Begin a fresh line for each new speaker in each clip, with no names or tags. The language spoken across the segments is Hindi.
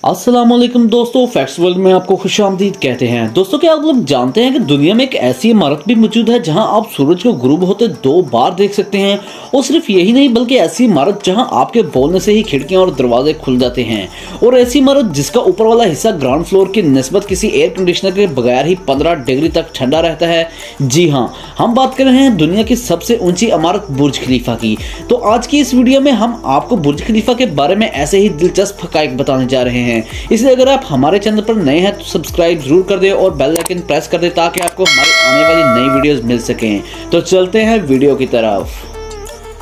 अस्सलामुअलैकुम दोस्तों, फैक्ट्स वर्ल्ड में आपको खुशामदीद कहते हैं। दोस्तों, क्या आप लोग जानते हैं कि दुनिया में एक ऐसी इमारत भी मौजूद है जहां आप सूरज को गुरूब होते 2 बार देख सकते हैं। और सिर्फ यही नहीं बल्कि ऐसी इमारत जहां आपके बोलने से ही खिड़कियां और दरवाजे खुल जाते हैं। और ऐसी इमारत जिसका ऊपर वाला हिस्सा ग्राउंड फ्लोर की निस्बत किसी एयर कंडीशनर के बगैर ही 15 डिग्री तक ठंडा रहता है। जी हाँ, हम बात कर रहे हैं दुनिया की सबसे ऊंची इमारत बुर्ज खलीफा की। तो आज की इस वीडियो में हम आपको बुर्ज खलीफा के बारे में ऐसे ही दिलचस्प हकायक बताने जा रहे हैं। इसलिए अगर आप हमारे चैनल पर नए हैं तो सब्सक्राइब जरूर कर दें और बेल आइकन प्रेस कर दें ताकि आपको हमारी आने वाली नई वीडियोस मिल सकें। तो चलते हैं वीडियो की तरफ।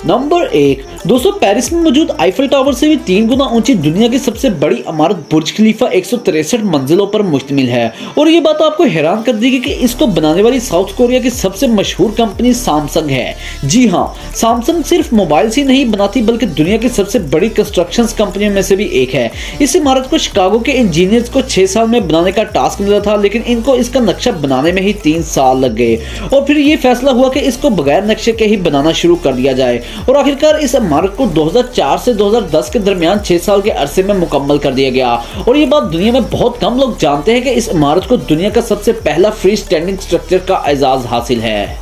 नंबर 1, दोस्तों, पेरिस में मौजूद आईफल टावर से भी 3 गुना ऊंची दुनिया की सबसे बड़ी इमारत बुर्ज खलीफा 163 मंजिलों पर मुश्तमिल है। और ये बात आपको हैरान कर देगी कि इसको बनाने वाली साउथ कोरिया की सबसे मशहूर कंपनी सैमसंग है। जी हाँ, सैमसंग सिर्फ मोबाइल्स ही नहीं बनाती बल्कि दुनिया की सबसे बड़ी कंस्ट्रक्शन कंपनियों में से भी एक है। इस इमारत को शिकागो के इंजीनियर्स को 6 साल में बनाने का टास्क मिला था, लेकिन इनको इसका नक्शा बनाने में ही 3 साल लग गए। और फिर ये फैसला हुआ कि इसको बगैर नक्शे के ही बनाना शुरू कर दिया जाए। और आखिरकार इस इमारत को 2004 से 2010 के दरमियान 6 साल के अरसे में मुकम्मल कर दिया गया। और ये बात दुनिया में बहुत कम लोग जानते हैं कि इस इमारत को दुनिया का सबसे पहला फ्री स्टैंडिंग स्ट्रक्चर का एजाज हासिल है।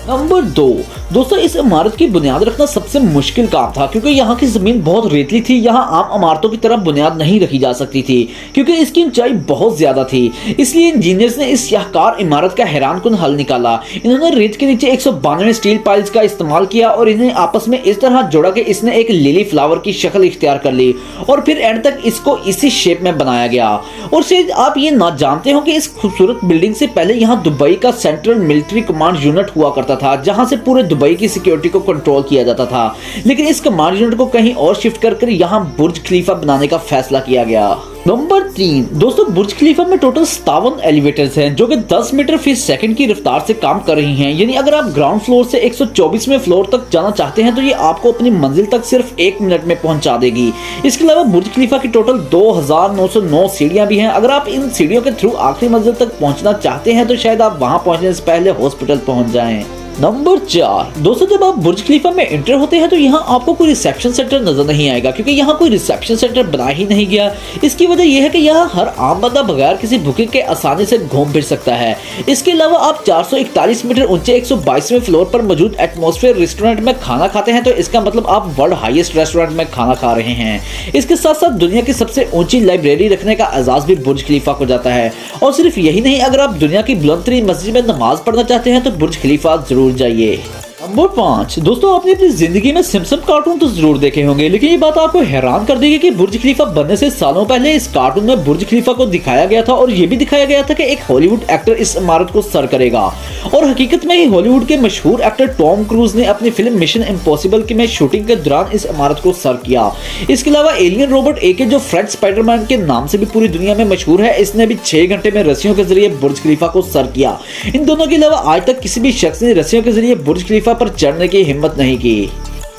नंबर 2, दोस्तों, इस इमारत की बुनियाद रखना सबसे मुश्किल काम था क्योंकि यहाँ की जमीन बहुत रेतली थी। यहाँ आम इमारतों की तरह बुनियाद नहीं रखी जा सकती थी क्योंकि इसकी ऊंचाई बहुत ज्यादा थी। इसलिए इंजीनियर्स ने इस शाहकार इमारत का हैरानकुन हल निकाला। इन्होंने रेत के नीचे 192 स्टील पाइल्स का इस्तेमाल किया और इन्हें आपस में इस तरह जोड़ा कि इसने एक लिली फ्लावर की शक्ल इख्तियार कर ली। और फिर एंड तक इसको इसी शेप में बनाया गया। और शायद आप ये ना जानते हो कि इस खूबसूरत बिल्डिंग से पहले यहाँ दुबई का सेंट्रल मिलिट्री कमांड यूनिट हुआ करता था, जहां से पूरे दुबई की सिक्योरिटी को कंट्रोल किया जाता था। लेकिन इस कमांड यूनिट को कहीं और शिफ्ट कर यहां बुर्ज खलीफा बनाने का फैसला किया गया। नंबर 3, दोस्तों, बुर्ज खलीफा में टोटल 57 एलिवेटर्स हैं जो कि 10 मीटर फी सेकंड की रफ्तार से काम कर रही हैं। यानी अगर आप ग्राउंड फ्लोर से 124वें फ्लोर तक जाना चाहते हैं तो ये आपको अपनी मंजिल तक सिर्फ 1 मिनट में पहुंचा देगी। इसके अलावा बुर्ज खलीफा की टोटल 2909 सीढ़ियां भी हैं। अगर आप इन सीढ़ियों के थ्रू आखिरी मंजिल तक पहुंचना चाहते हैं तो शायद आप वहां पहुंचने से पहले हॉस्पिटल पहुंच जाएं। नंबर 4, दोस्तों, जब आप बुर्ज खलीफा में एंटर होते हैं तो यहाँ आपको कोई रिसेप्शन सेंटर नजर नहीं आएगा क्योंकि यहाँ कोई रिसेप्शन सेंटर बना ही नहीं गया। इसकी वजह यह है कि यहाँ हर आम बंदा बगैर किसी बुकिंग के आसानी से घूम फिर सकता है। इसके अलावा आप 441 मीटर ऊंचे 122वें फ्लोर पर मौजूद एटमॉस्फेयर रेस्टोरेंट में खाना खाते हैं तो इसका मतलब आप वर्ल्ड हाईएस्ट रेस्टोरेंट में खाना खा रहे हैं। इसके साथ साथ दुनिया की सबसे ऊंची लाइब्रेरी रखने का एजाज भी बुर्ज खलीफा को जाता है। और सिर्फ यही नहीं, अगर आप दुनिया की बुलंदतरीन मस्जिद में नमाज पढ़ना चाहते हैं तो बुर्ज खलीफा जरूर जाइए। नंबर 5, दोस्तों, आपने अपनी जिंदगी में सिम्पसन कार्टून तो जरूर देखे होंगे, लेकिन ये बात आपको हैरान कर देगी कि बुर्ज खलीफा बनने से सालों पहले इस कार्टून में बुर्ज खलीफा को दिखाया गया था और ये भी दिखाया गया था कि एक हॉलीवुड एक्टर इस इमारत को सर करेगा। और हकीकत में ही हॉलीवुड के मशहूर एक्टर टॉम क्रूज ने अपनी फिल्म मिशन इम्पॉसिबल की में शूटिंग के दौरान इस इमारत को सर किया। इसके अलावा एलियन रोबोट एके, जो फ्रेड स्पाइडरमैन के नाम से भी पूरी दुनिया में मशहूर है, इसने भी 6 घंटे में रस्सियों के जरिए बुर्ज खलीफा को सर किया। इन दोनों के अलावा आज तक किसी भी शख्स ने रस्सियों के जरिए बुर्ज खलीफा पर चढ़ने की हिम्मत नहीं की।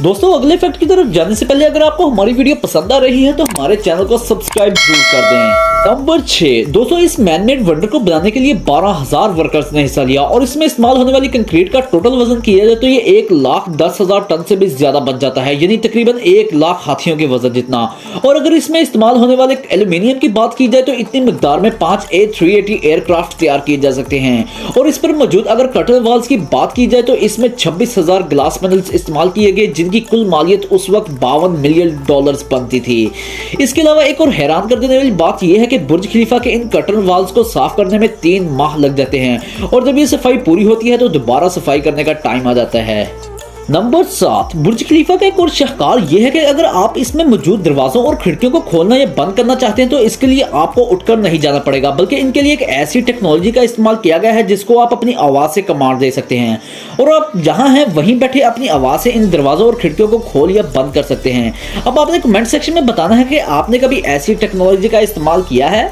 दोस्तों, अगले फैक्ट की तरफ जाने से पहले अगर आपको हमारी वीडियो पसंद आ रही है तो हमारे चैनल को सब्सक्राइब जरूर कर दें। नंबर 6, दोस्तों, इस मैनमेड वंडर को बनाने के लिए 12,000 वर्कर्स ने हिस्सा लिया और इसमें इस्तेमाल होने वाली कंक्रीट का टोटल वजन किया जाए तो ये 1,10,000 टन से भी ज्यादा बन जाता है, यानी तकरीबन 1,00,000 हाथियों के वजन जितना। और अगर इसमें इस्तेमाल होने वाले एल्यूमिनियम की बात की जाए तो इतनी मिकदार में 5 A380 एयरक्राफ्ट तैयार किए जा सकते हैं। और इस पर मौजूद अगर कर्टन वॉल्स की बात की जाए तो इसमें 26,000 ग्लास पैनल्स इस्तेमाल किए गए जिनकी कुल मालियत उस वक्त $52 मिलियन बनती थी। इसके अलावा एक और हैरान कर देने वाली बात यह है कि बुर्ज खलीफा के इन कर्टन वॉल्स को साफ करने में 3 माह लग जाते हैं और जब ये सफाई पूरी होती है तो दोबारा सफाई करने का टाइम आ जाता है। नंबर 7, बुर्ज खलीफा का एक और शाहकार यह है कि अगर आप इसमें मौजूद दरवाजों और खिड़कियों को खोलना या बंद करना चाहते हैं तो इसके लिए आपको उठकर नहीं जाना पड़ेगा बल्कि इनके लिए एक ऐसी टेक्नोलॉजी का इस्तेमाल किया गया है जिसको आप अपनी आवाज से कमांड दे सकते हैं और आप जहां हैं वहीं बैठे अपनी आवाज से इन दरवाजों और खिड़कियों को खोल या बंद कर सकते हैं। अब आपने कमेंट सेक्शन में बताना है कि आपने कभी ऐसी टेक्नोलॉजी का इस्तेमाल किया है।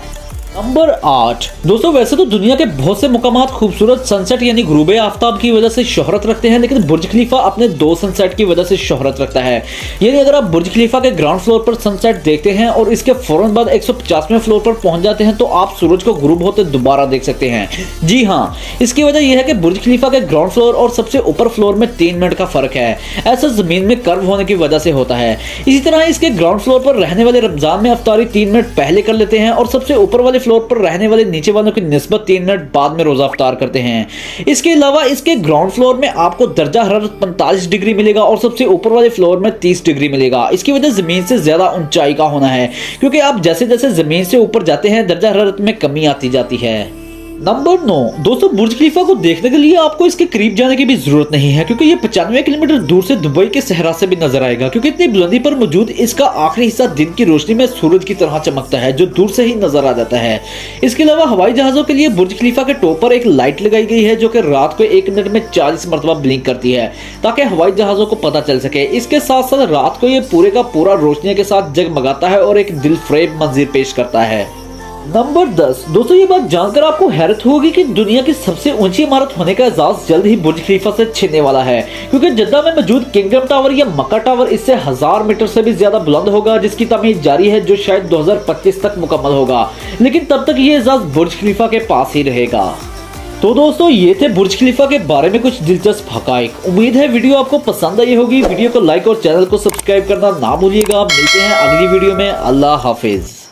नंबर 8 दोस्तों, वैसे तो दुनिया के बहुत से मुकामात खूबसूरत सनसेट यानी गुरूब आफ्ताब की वजह से शोहरत रखते हैं, लेकिन बुर्ज खलीफा अपने 2 सनसेट की वजह से शोहरत रखता है। यानी अगर आप बुर्ज खलीफा के ग्राउंड फ्लोर पर सनसेट देखते हैं और इसके फौरन बाद 150वें फ्लोर पर पहुंच जाते हैं तो आप सूरज को गुरूब होते दोबारा देख सकते हैं। जी हाँ, इसकी वजह यह है कि बुर्ज खलीफा के ग्राउंड फ्लोर और सबसे ऊपर फ्लोर में 3 मिनट का फर्क है। ऐसा जमीन में कर्व होने की वजह से होता है। इसी तरह इसके ग्राउंड फ्लोर पर रहने वाले रमजान में अफ्तारी 3 मिनट पहले कर लेते हैं और सबसे ऊपर वाले फ्लोर पर रहने वाले नीचे वालों की निस्बत 3 मिनट बाद में रोजा अफ्तार करते हैं। इसके अलावा इसके ग्राउंड फ्लोर में आपको दर्जा हरारत 45 डिग्री मिलेगा और सबसे ऊपर वाले फ्लोर में 30 डिग्री मिलेगा। इसकी वजह जमीन से ज्यादा ऊंचाई का होना है, क्योंकि आप जैसे जैसे जमीन से ऊपर जाते हैं दर्जा हरारत में कमी आती जाती है। नंबर 9 दोस्तों, बुर्ज खलीफा को देखने के लिए आपको इसके करीब जाने की भी जरूरत नहीं है, क्योंकि ये 95 किलोमीटर दूर से दुबई के सहरा से भी नजर आएगा, क्योंकि इतनी बुलंदी पर मौजूद इसका आखिरी हिस्सा दिन की रोशनी में सूरज की तरह चमकता है, जो दूर से ही नजर आ जाता है। इसके अलावा हवाई जहाजों के लिए बुर्ज खलीफा के टॉप पर एक लाइट लगाई गई है, जो कि रात को 1 मिनट में 40 मरतबा ब्लिंक करती है, ताकि हवाई जहाजों को पता चल सके। इसके साथ साथ रात को ये पूरे का पूरा रोशनी के साथ जगमगाता है और एक दिलफरेब मंजर पेश करता है। नंबर 10 दोस्तों, ये बात जानकर आपको हैरत होगी कि दुनिया की सबसे ऊंची इमारत होने का एजाज जल्द ही बुर्ज खलीफा से छिनने वाला है, क्योंकि जद्दा में मौजूद किंगडम टावर या मक्का टावर इससे 1000 मीटर से भी ज्यादा बुलंद होगा, जिसकी तमीर जारी है, जो शायद 2025 तक मुकम्मल होगा। लेकिन तब तक ये एजाज बुर्ज खलीफा के पास ही रहेगा। तो दोस्तों, ये थे बुर्ज खलीफा के बारे में कुछ दिलचस्प हकाइक। उम्मीद है वीडियो आपको पसंद आई होगी। वीडियो को लाइक और चैनल को सब्सक्राइब करना ना भूलिएगा। मिलते हैं अगली वीडियो में। अल्लाह हाफिज।